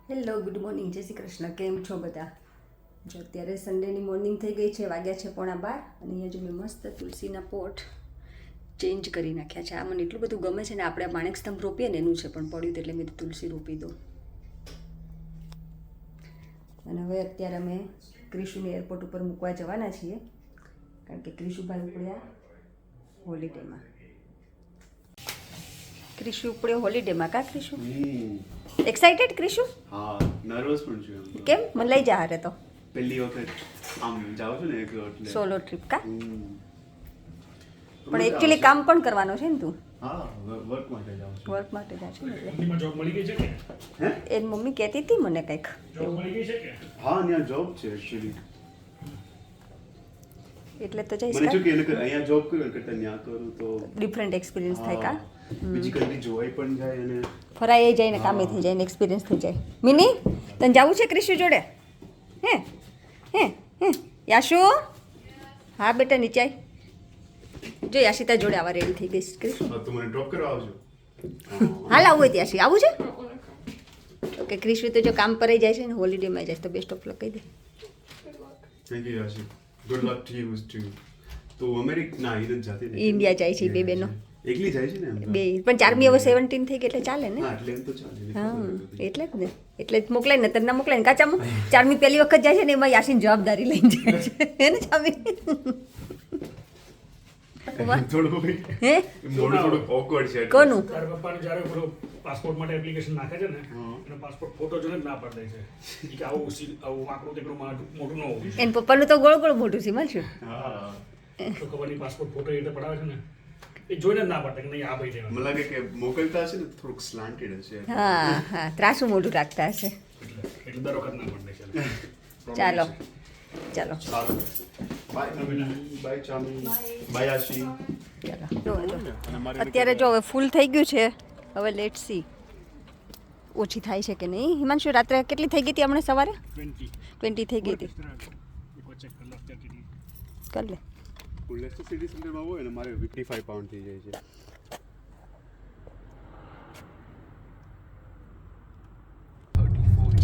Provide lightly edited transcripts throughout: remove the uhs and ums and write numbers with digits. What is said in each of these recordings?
Hello, good morning, જય શ્રી કૃષ્ણ. કેમ છો બધા? જો અત્યારે સન્ડેની મોર્નિંગ થઈ ગઈ છે, વાગ્યા છે 11:30 અને અહીંયા જો મેં મસ્ત તુલસીના પોટ ચેન્જ કરી નાખ્યા છે. આ મને એટલું બધું ગમે છે ને, આપણે માણેક સ્તંભ રોપીએ ને એનું છે, પણ પડ્યું એટલે મેં તુલસી રોપી દઉં. અને હવે અત્યારે અમે ક્રિશુને એરપોર્ટ ઉપર મૂકવા જવાના છીએ, કારણ કે ક્રિશુભાઈ ઉપડ્યા હોલિડેમાં. ક્રિશુ ઉપડ્યો હોલિડેમાં. કા ક્રિશુ એક્સાઇટેડ? ક્રિશુ હા, નર્વસ પણ છું. કેમ? મને લઈ જા. હારે તો પહેલી વખત આમ જાવ છું ને એટલે સોલો ટ્રીપ. કા પણ એકચ્યુઅલી કામ પણ કરવાનો છે ને તું? હા, વર્ક માટે જાવ છું. વર્ક માટે જા છે ને એટલે મમ્મીમાં જોબ મળી ગઈ છે કે હે? એની મમ્મી કહેતી હતી મને કંઈક. જોબ મળી ગઈ છે કે હા, ત્યાં જોબ છે એકચ્યુઅલી. એટલે તો જઈશ. મને જો કે અહીંયા જોબ કરું કરતા ત્યાં કરું તો ડિફરન્ટ એક્સપિરિયન્સ થાય. કા બીજી કન્ટ્રી જોવાય પણ જાય અને ફરાઈ જાય ને કામે થઈ જાય ને એક્સપિરિયન્સ થઈ જાય. મિની, તને જવું છે ક્રિશુ જોડે? હે હે હે યાશુ? હા બેટા, નીચે આય. જો યાશિતા જોડે આવા રેડી થઈ ગઈ ક્રિશુ. હા, તો મને ડ્રોપ કરવા આવજો. હાલ આવું હોય ત્યાંથી આવું છે. ઓકે, ક્રિશુ તો જો કામ પર જાય છે ને હોલિડેમાં જાય તો બેસ્ટ ઓફ લક કહી દે. Thank you Yashi. Good luck to you too. તો અમેરિકા ના ઈ જાતી નથી. ઇન્ડિયા જાય છે બે બહેનો. એકલી જાય છે ને એમ તો? બે પણ ચારમી હવે 17 થઈ ગઈ એટલે ચાલે ને. હા, એટલે એમ તો ચાલે. હા, એટલે જ ને. એટલે જ મોકલાય ને, તને ના મોકલાય ને. કાચામાં ચારમી પહેલી વખત જાય છે ને એમાં યાસીન જવાબદારી લઈને જાય છે. હે ને ચામી? થોડું હે થોડું ઓકવર્ડ છે. કોનું? તારા પપ્પાને જ્યારે પેલો પાસપોર્ટ માટે એપ્લિકેશન નાખે છે ને એનો પાસપોર્ટ ફોટો જોઈને જ ના પાડી દે છે ઈ કે આવું આકડું તેકડું મોટું ન હોવું જોઈએ. એન પપ્પાનું તો ગોળ ગોળ મોટું છે. માનશું હા, તો ખબર નહીં પાસપોર્ટ ફોટો એ રીતે પડાવે છે ને એ જોઈને જ ના પાડે કે નહીં આ ભાઈ મને લાગે કે મોકલતા હશે ને થોડુંક સ્લાન્ટેડ હશે. હા હા, ત્રાસું મોઢું રાખતા હશે. એટલે દર વખત ના પાડે છે. ચાલો ચાલો સારું. Bye bye Chami. Bye Aashi. ચાલો જો અત્યારે જો હવે ફૂલ થઈ ગયું છે. હવે લેટ સી ઓછી થાય છે કે નહીં. હિમાંશુ, રાત્રે કેટલી થઈ ગઈ હતી હમણાં સવારે? 20 થઈ ગઈ હતી. કર લે. લેસ્ટર સિટી સેન્ટરમાં હોય ને મારે 55 પાઉન્ડ થઈ જાય છે.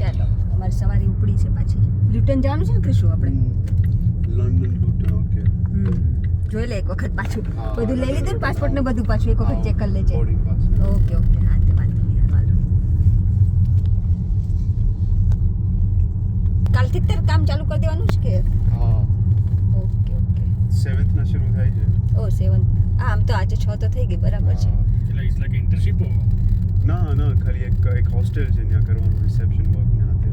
ચાલો, અમારી સવારી ઉપડી છે પાછી. લ્યુટન જવાનું છે ને ક્રિશુ આપણે? લંડન લુટન. ઓકે, જોઈ લે એક વખત પાછું. હા. બધું લઈ લીધું ને, પાસપોર્ટ ને બધું પાછું એક વખત ચેક કરી લેજે. Boarding pass. ઓકે ઓકે, હા તે વાંધો નહીં. હાલો, કાલથી જ તારે કામ ચાલુ કરી દેવાનું છે કે? હા, ઓકે ઓકે. 7th ના શરૂ થાય છે. ઓ 7. આમ તો આજે 6 તો થઈ ગઈ, બરાબર છે. એટલે ઇટ્સ લાઈક ઇન્ટર્નશિપ ના ખાલી એક હોસ્ટેલ છે ત્યાં કરવાનું રિસેપ્શન વર્ક ને આતે.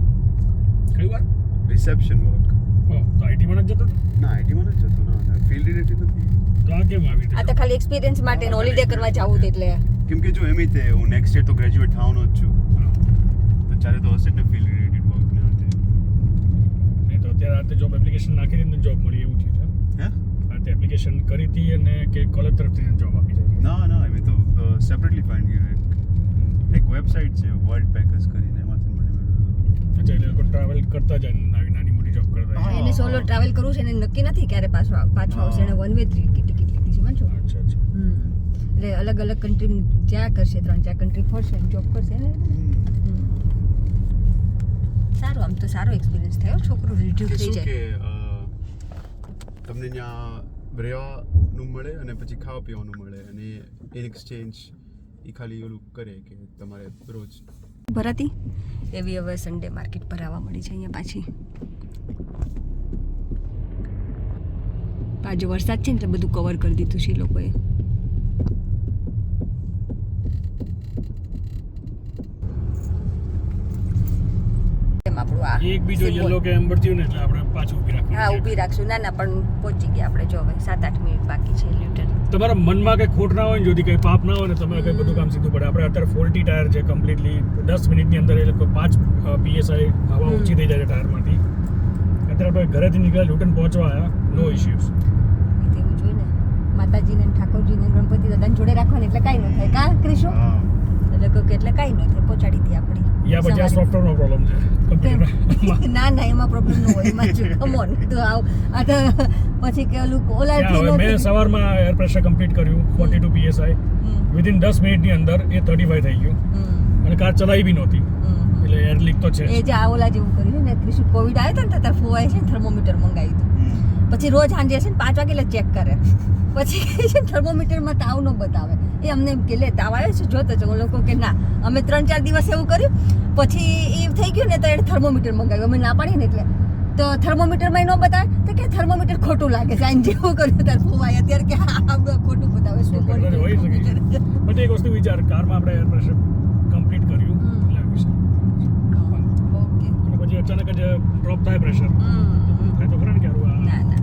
કઈ વાર રિસેપ્શન વર્ક. તો આઈટી માં જ જતો હતો? ના, આઈટી માં જ જતો. ના, ફિલ્ડ રિલેટેડ નથી. તો આ કેમ આવી આ તો ખાલી એક્સપિરિયન્સ માટે હોલિડે કરવા જવું હતું એટલે. કેમ કે જો એમ તે હું નેક્સ્ટ યર તો ગ્રેજ્યુએટ થવાનો જ છું, તો ચાલે તો હશે ને ફિલ્ડ રિલેટેડ વર્ક ને આતે. મેં તો અત્યારે આ જોબ એપ્લિકેશન નાખી દીધી ને જોબ મળી એવું થયું છે. હે? આ તે એપ્લિકેશન કરી હતી અને કે કોલેજ તરફથી જોબ આપી છે. ના એમ તો સેપરેટલી ફાઇન્ડ કર્યું. એક વેબસાઇટ છે વર્લ્ડ પેકર્સ કરીને, એમાંથી મને મળ્યું. અચ્છા, એટલે લોકો ટ્રાવેલ કરતા જાય નાની મોટી જોબ કરતા જાય. એને સોલો ટ્રાવેલ કરવું છે ને નક્કી નથી ક્યારે પાછું આવશે. એને 1 વે ટિકિટ લીધી છે. માનજો. અચ્છા એટલે અલગ અલગ કન્ટ્રી જ્યાં કરશે, 3-4 કન્ટ્રી ફરશે, જોબ કરશે ને. સારું, આમ તો સારો એક્સપિરિયન્સ થયો. છોકરું રિડ્યુસ કે થઈ શું જાય. કે તમને ત્યાં રહેવાનું મળે અને પછી ખાવા પીવાનું મળે અને ઇન એક્સચેન્જ એ ખાલી ઓલું કરે કે તમારે રોજ ભરાતી એવી હવે સન્ડે માર્કેટ ભરાવા મળી છે અહીંયા પાછી. આજે વરસાદ છે ને એટલે બધું કવર કરી દીધું છે એ લોકોએ. આપણું આ એક બીજો યલો કે એમ્બર થયું ને એટલે આપણે પાછું ઊભી રાખવું. હા, ઊભી રાખશું. ના પણ પહોંચી ગયા આપણે. જો હવે 7-8 મિનિટ બાકી છે. લ્યુટન તમારા મનમાં કઈ ખોટ ના હોય ને, যদি કઈ પાપ ના હોય ને, તમે કઈ બધું કામ સીધું પડે. આપણે અત્યારે 40 ટાયર છે કમ્પ્લીટલી 10 મિનિટની અંદર એ લોકો 5 PSI હવા ઊંચી થઈ જાય છે ટાયરમાંથી. અત્યારે આપણે ઘરેથી નીકળ્યા લ્યુટન પહોંચવા આવ્યા, નો ઇશ્યુઝ. એવું જોઈને માતાજીને ઠાકોરજીને ગણપતિ દાદાને જોડે રાખવાની એટલે કાંઈ ન થાય. કા ક્રિશુ? એટલે કે એટલે કાંઈ ન થાય. પહોંચાડી દી આપણી. યા પછી આ સોફ્ટવેરનો પ્રોબ્લેમ છે કમ્પ્યુટર. ના એમાં પ્રોબ્લેમ ન હોય. એમાં જો કમ ઓન તો આ તો પછી કે ઓલા મેં સવારમાં એર પ્રેશર કમ્પ્લીટ કર્યું 42 PSI. વિધિન 10 મિનિટની અંદર એ 35 થઈ ગયું અને કાર ચલાવી બી નહોતી. એટલે એટલે એર લીક તો છે એ જે આ ઓલા જેવું કર્યું ને ક્રિશુ કોવિડ આવ્યો હતો ને ત્યારે ફોવાએ છે ને થર્મોમીટર મંગાવ્યું હતું પછી રોજ સાંજે છે ને 5 વાગે એટલે ચેક કરે પછી છે ને થર્મોમીટરમાં તાવ ન બતાવે એ અમને એમ કે લે તાવ આવ્યો છે જોતો છે લોકો કે ના અમે 3-4 દિવસ એવું કર્યું પછી એ થઈ ગયું ને તો એને થર્મોમીટર મંગાવ્યું અમે ના પાડીએ ને એટલે તો થર્મોમીટરમાં ન બતાવે તો કે થર્મોમીટર ખોટું લાગે છે આને જેવું કર્યું ત્યારે ફોવાય અત્યારે કે હા ખોટું બતાવે શું કલર હોય શકે છે બટ એક વસ્તુ વિચાર કારમાં આપણે એર પ્રેશર કમ્પ્લીટ કર્યું એટલે આ વિશે ઓકે અને પછી અચાનક જ ડ્રોપ થાય પ્રેશર થાય તો ખરા ને કે આવું આ ના ના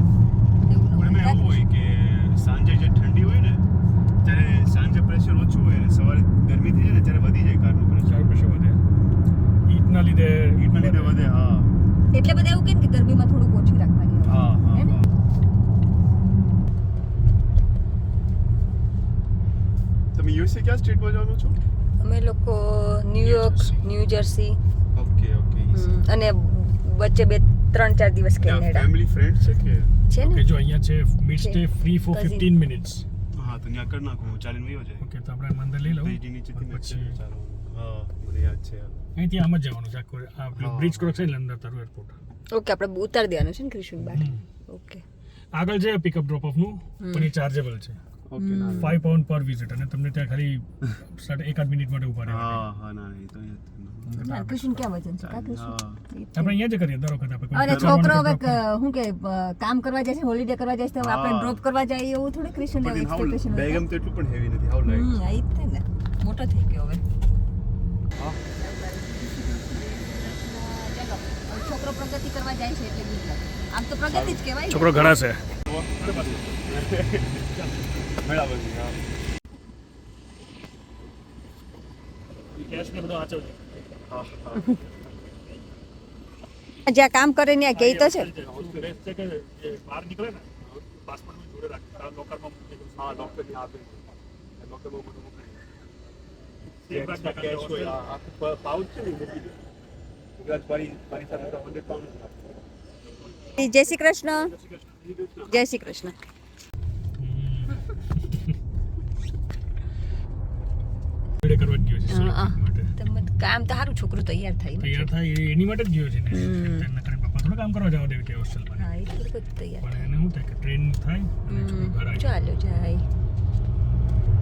એવું પણ એમાં એવું હોય કે સાંજે જે ઠંડી હોય ને ત્યારે સાંજે પ્રેશર ઓછું હોય અને સવારે ગરમી થઈ જાય ને ત્યારે વધી જાય કારનું પ્રેશર પ્રેશર વધે હીટના લીધે વધે હા એટલે બધા એવું કે ને કે ગરમીમાં થોડુંક ઓછી રાખવાની હોય. હા હે ને? તમે યુએસએ ક્યાં સ્ટેટમાં જવાનું છો અમે લોકો ન્યુયોર્ક ન્યૂ જર્સી ઓકે અને વચ્ચે 2-3-4 દિવસ કેનેડા ફેમિલી ફ્રેન્ડ છે કે છે ને કે જો અહીંયા છે mid stay free for Cousin. 15 minutes હા તો ત્યાં કરી નાખું હું ચાલીને વયો જાય ઓકે તો આપણે મંદિર લઈ લઉં ત્રીજી નીચેથી ને પછી ચાલો હા મને યાદ છે અહીંથી આમ જ જવાનું છે આખું આ બ્રિજ ક્રોસ છે અંદર તારું એરપોર્ટ ઓકે આપણે ઉતારી દેવાનું છે ને ક્રિશુન બાર ઓકે આગળ છે પિકઅપ ડ્રોપ ઓફ નું પણ એ ચાર્જેબલ છે ઓકે ના £5 પર વિઝિટ અને તમને ત્યાં ખાલી 1.5 મિનિટ માટે ઉભા રહેવા હા હા ના એ તો અહીંયા ના ક્રિશુન ક્યાં વજન છે કા ક્રિશુન હા આપણે અહીંયા જ કરીએ દર વખતે આપણે કોઈ અરે ફરવાનું છોકરો હવે કે શું કે કામ કરવા જાય છે હોલિડે કરવા જાય છે તો આપણે હા. ડ્રોપ કરવા જાય એવું થોડું ક્રિશુન પણ હાવ એક્સપેક્ટેશન બેગમ તો એટલું પણ હેવી નથી હાવ લાઈટ આ જ છે ને મોટો થઈ ગયો હવે હા ચાલો હવે છોકરો પ્રગતિ કરવા જાય છે એટલે બીક લાગે આમ તો પ્રગતિ જ કહેવાય ને. છોકરો ઘણા છે બરાબર છે હા કેશ ને બધો આચો છે હા જ્યાં કામ કરે ને કહે તો છે બેસ્ટ છે કે જે બહાર નીકળે ને પાસપોર્ટ જોડે રાખે લોકરમાં મૂકી દઉં હા ડોક્ટર ની આપે ડોક્ટર બહુ બધું મોકલે કેશ હોય આખું પાઉચ છે ને મૂકી દે કદાચ મારી સાથે તો 100 પાઉન્ડ જય શ્રી કૃષ્ણ જય શ્રી કૃષ્ણ જોડે કરવા જ ગયો છે હા, હા. માટે તમે કામ તો સારું છોકરું તૈયાર થાય ને. તૈયાર થાય એ એની માટે જ ગયો છે ને તેના કારણે પપ્પા થોડું કામ કરવા જવા દેવી કે હોસ્ટેલમાં હા એ તો બધું તૈયાર પણ એને શું થાય કે ટ્રેન થાય અને છોકરું ઘર આવી ચાલો જાય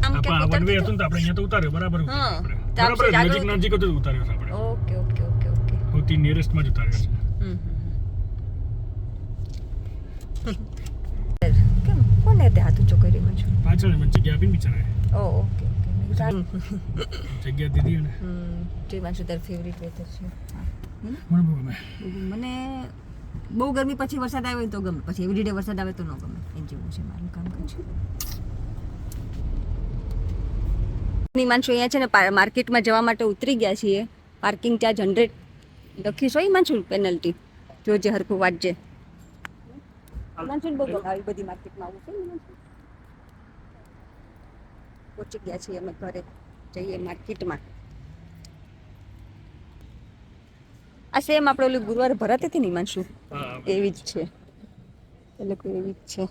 આમ આપણે ક્યાંક આ વન વે ઉતરતું હતું ને તો આપણે અહીંયા તો ઉતાર્યો બરાબર હા. ઉતાર્યો તો આપણે બરાબર આગળ નજીક નજીક જ ઉતાર્યો છે આપણે ઓકે ઓકે ઓકે ઓકે સૌથી નિયરેસ્ટમાં જ ઉતાર્યો છે કેમ કોને તે હાથ ઊંચો કર્યો છું પાછળ મને જગ્યા આપીને બિચારાએ ઓ ઓકે ઓકે મેં કીધું સારું. જગ્યા દીધી અને જે મારું તાર ફેવરિટ વેધર છે મને બહુ ગમે મને બહુ ગરમી પછી વરસાદ આવે તો ગમે પછી એવરીડે વરસાદ આવે તો ન ગમે એ જેવું છે મારું કામ છે હિમાંશુ અહીંયા છે ને માર્કેટમાં જવા માટે ઉતરી ગયા છીએ પાર્કિંગ ચાર્જ 100 લખીશ હોય હિમાંશુ પેનલ્ટી જોજે હરખું વાંચજે હિમાંશુ બહુ ગમે આવી બધી માર્કેટમાં આવું છે ને હિમાંશુ પહોંચી ગયા છીએ અમે ઘરે જઈએ માર્કેટમાં આ સેમ આપણે ઓલી ગુરુવારે ભરત હતી ને હિમાંશુ હા એવી જ છે એ લોકો એવી જ છે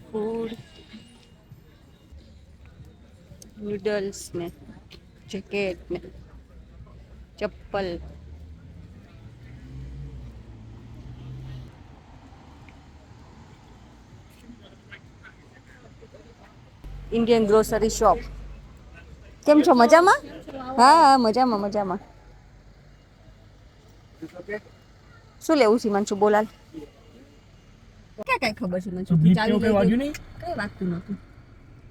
ફૂડ નૂડલ્સ ને જેકેટ ને ચપ્પલ ઇન્ડિયન ગ્રોસરી શોપ કેમ છો મજામાં હા મજામાં મજામાં શું લેવું છે મનસુ બોલાલ ક્યાં કઈ ખબર છે મનસુ બીપ ચાલુ કેવું કઈ વાગ્યું નહીં કઈ વાગતું નહોતું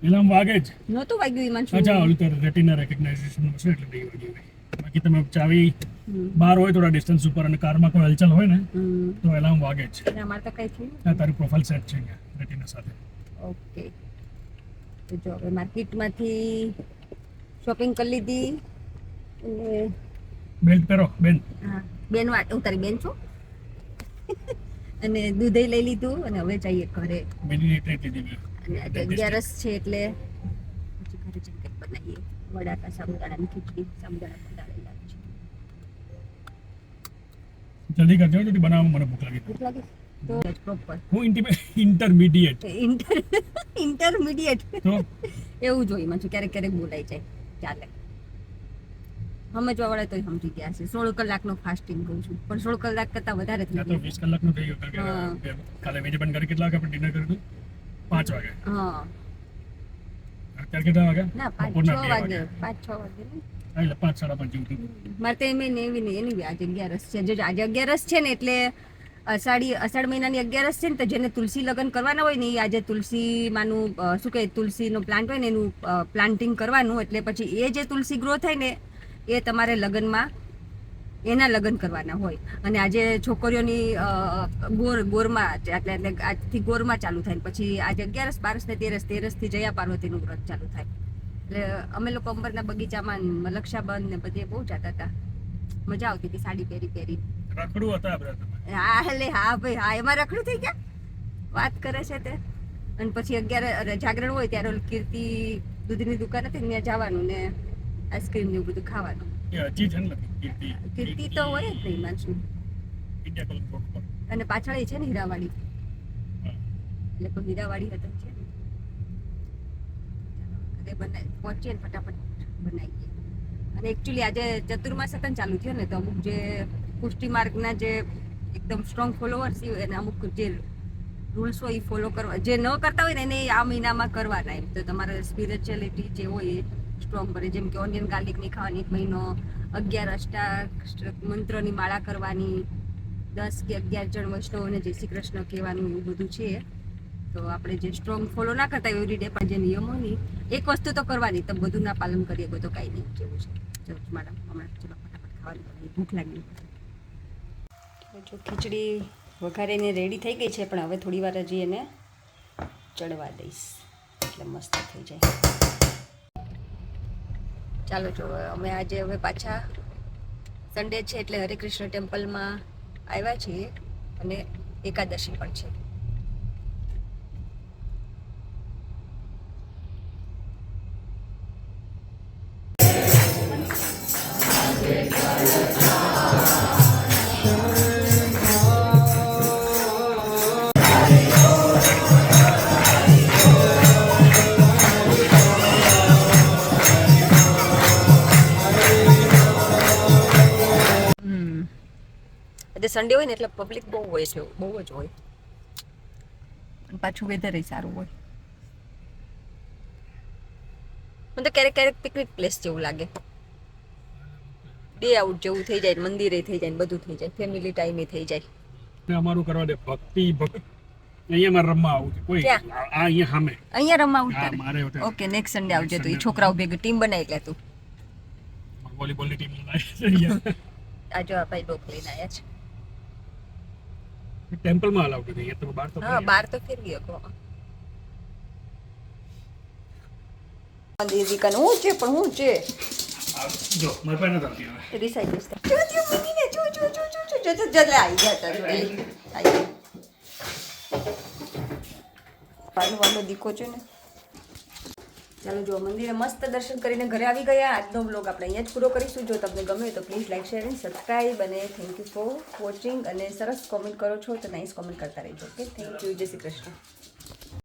એટલે આમ વાગે જ નહોતું વાગ્યું હિમાંશુ અચ્છા ઓલું તો રેટિના રેકગ્નાઇઝેશન છે એટલે નહીં વાગ્યું હોય. બાકી તમે ચાવી બહાર હોય થોડા ડિસ્ટન્સ ઉપર અને કારમાં કોઈ હલચલ હોય ને તો એલાર્મ વાગે જ અને અમારે તો કઈ થયું આ તારી પ્રોફાઇલ સેટ છે અહીંયા રેટિના સાથે ઓકે તો જો હવે માર્કેટમાંથી શોપિંગ કરી લીધી અને બેલ્ટ પહેરો બેન હા બેન હું તારી બેન છું અને દૂધઈ લઈ લીધું અને હવે જઈએ ઘરે બેની ટ્રીટ લીધી અને આજે 11 છે એટલે પછી ઘરે જઈને કંઈક બનાવીએ વડાકા સાબુદાણાની ખીચડી સાબુદાણા પલાળેલા છે જલ્દી કરજો જલ્દી બનાવવામાં મને ભૂખ લાગી ભૂખ લાગી તો પ્રોપર હું ઇન્ટરમીડિયેટ ઇન્ટરમીડિયેટ તો એવું જોઈ માં ક્યારેક ક્યારેક બોલાઈ જાય ચાલે સમજવા વાળા તો સમજી ગયા છે 16 કલાકનો ફાસ્ટિંગ કહું છું પણ 16 કલાક કરતા વધારે થઈ આ તો 20 કલાકનું થઈ ગયું કારણ કે કાલે મેં બંધ કરી કેટલા વાગે આપણે ડિનર કર્યું 5 વાગે હા અત્યારે કેટલા વાગે ના 5-6 વાગે 5-6 વાગે ને એટલે 5-5:30 જેવું થયું મારે તો એમ એની બી આજે 11 છે જો આજે 11 છે ને એટલે અષાઢ મહિનાની 11 છે ને તો જેને તુલસી લગ્ન કરવાના હોય ને એ આજે તુલસી માનું શું કહે તુલસીનો પ્લાન્ટ હોય ને એનું પ્લાન્ટિંગ કરવાનું એટલે પછી એ જે તુલસી ગ્રો થાય ને એ તમારે લગ્નમાં એના લગ્ન કરવાના હોય અને આજે છોકરીઓની ગોરમાં એટલે આજથી ગોરમાં ચાલુ થાય ને પછી આજે 11 12 ને 13 થી જયા પાર્વતીનું વ્રત ચાલુ થાય એટલે અમે લોકો અંબરના બગીચામાં લક્ષાબંધ ને બધે બહુ જતા હતા મજા આવતી હતી સાડી પહેરી રખડું હતા આપણે હા ભાઈ હા એમાં રખડું થઈ ગયા વાત કરે છે તે અને પછી 11 જાગરણ હોય ત્યારે કીર્તિ દૂધની દુકાન હતી ત્યાં જવાનું ને આઈસ્ક્રીમ ને એવું બધું ખાવાનું એ હજી છે ને કીર્તિ તો હોય જ નહીં માનશું ઇન્ડિયા કલર રોડ પર અને પાછળ એ છે ને હીરાવાડી એટલે કોઈ હીરાવાડી હતા છે ને બનાવી પહોંચીએ ને ફટાફટ બનાવીએ અને એકચ્યુઅલી આજે ચતુર્માસ સતન ચાલુ થયો ને તો અમુક જે પુષ્ટિ માર્ગના જે એકદમ સ્ટ્રોંગ ફોલોવર્સ હોય અને અમુક જે રૂલ્સ હોય એ ફોલો કરવા જે ન કરતા હોય ને એને આ મહિનામાં કરવાના એમ તો તમારે સ્પિરિચ્યુઅલિટી જે હોય એ સ્ટ્રોંગ કરે જેમ કે ઓનિયન ગાર્લિક નહીં ખાવાની 1 મહિનો 11 અષ્ટાંગ મંત્રની માળા કરવાની 10 કે 11 જણ વૈષ્ણવોને જય શ્રી કૃષ્ણ કહેવાનું એવું બધું છે તો આપણે જે સ્ટ્રોંગ ફોલો ના કરતા હોય એવરીડે પણ જે નિયમો ની એક વસ્તુ તો કરવાની તો બધું ના પાલન કરીએ તો કાંઈ નહીં જેવું છે ચલો મેડમ હમણાં ચલો ફટાફટ ખાવાની ભૂખ લાગી જો ખીચડી વઘારીને રેડી થઈ ગઈ છે પણ હવે થોડી વાર હજી એને ચડવા દઈશ એટલે મસ્ત થઈ જાય ચાલો જો અમે આજે હવે પાછા સન્ડે છે એટલે હરે કૃષ્ણ ટેમ્પલમાં આવ્યા છીએ અને એકાદશી પણ છે સન્ડે હોય ને એટલે પબ્લિક બહુ હોય છે બહુ જ હોય અને પાછું વેધર સારું હોય મને તો ક્યારેક ક્યારેક પિકનિક પ્લેસ જેવું લાગે ડે આઉટ જેવું થઈ જાય મંદિરે થઈ જાય બધું થઈ જાય ફેમિલી ટાઈમે થઈ જાય અમારું કરવા દે ભક્તિ અહીંયા મારે રમવા આવું છે કોઈ આ અહીંયા સામે અહીંયા રમવા હા આવતા મારે હોટલ ઓકે નેક્સ્ટ સન્ડે આવજે તો એ છોકરાઓ ભેગી ટીમ બનાવી લે તું વોલીબોલની ટીમ લાવી છે આ જો આ ભાઈ ડોક લઈને આવ્યા છે ટેમ્પલમાં અલાઉડ નથી અહીંયા તો બહાર તો હા બાર તો ફેરવી શકો દીદી હું છે પણ હું છે જો મારે પાસે નથી આવતી હવે રિસાઈ જશે જો જો મિનીને જો જો જો જો જો જો જો લે આવી ગયા તા જોડે આવી પાનો દીકો છે ને ચાલો જો મંદિરે મસ્ત દર્શન કરીને ઘરે આવી ગયા આજનો વ્લોગ આપણે અહીંયા જ પૂરો કરીશું જો તમને ગમે તો please like share and subscribe અને થેન્ક યુ ફોર વોચિંગ અને સરસ કોમેન્ટ કરો છો તો નાઇસ કોમેન્ટ કરતા રહેજો ઓકે થેન્ક યુ જય શ્રી કૃષ્ણ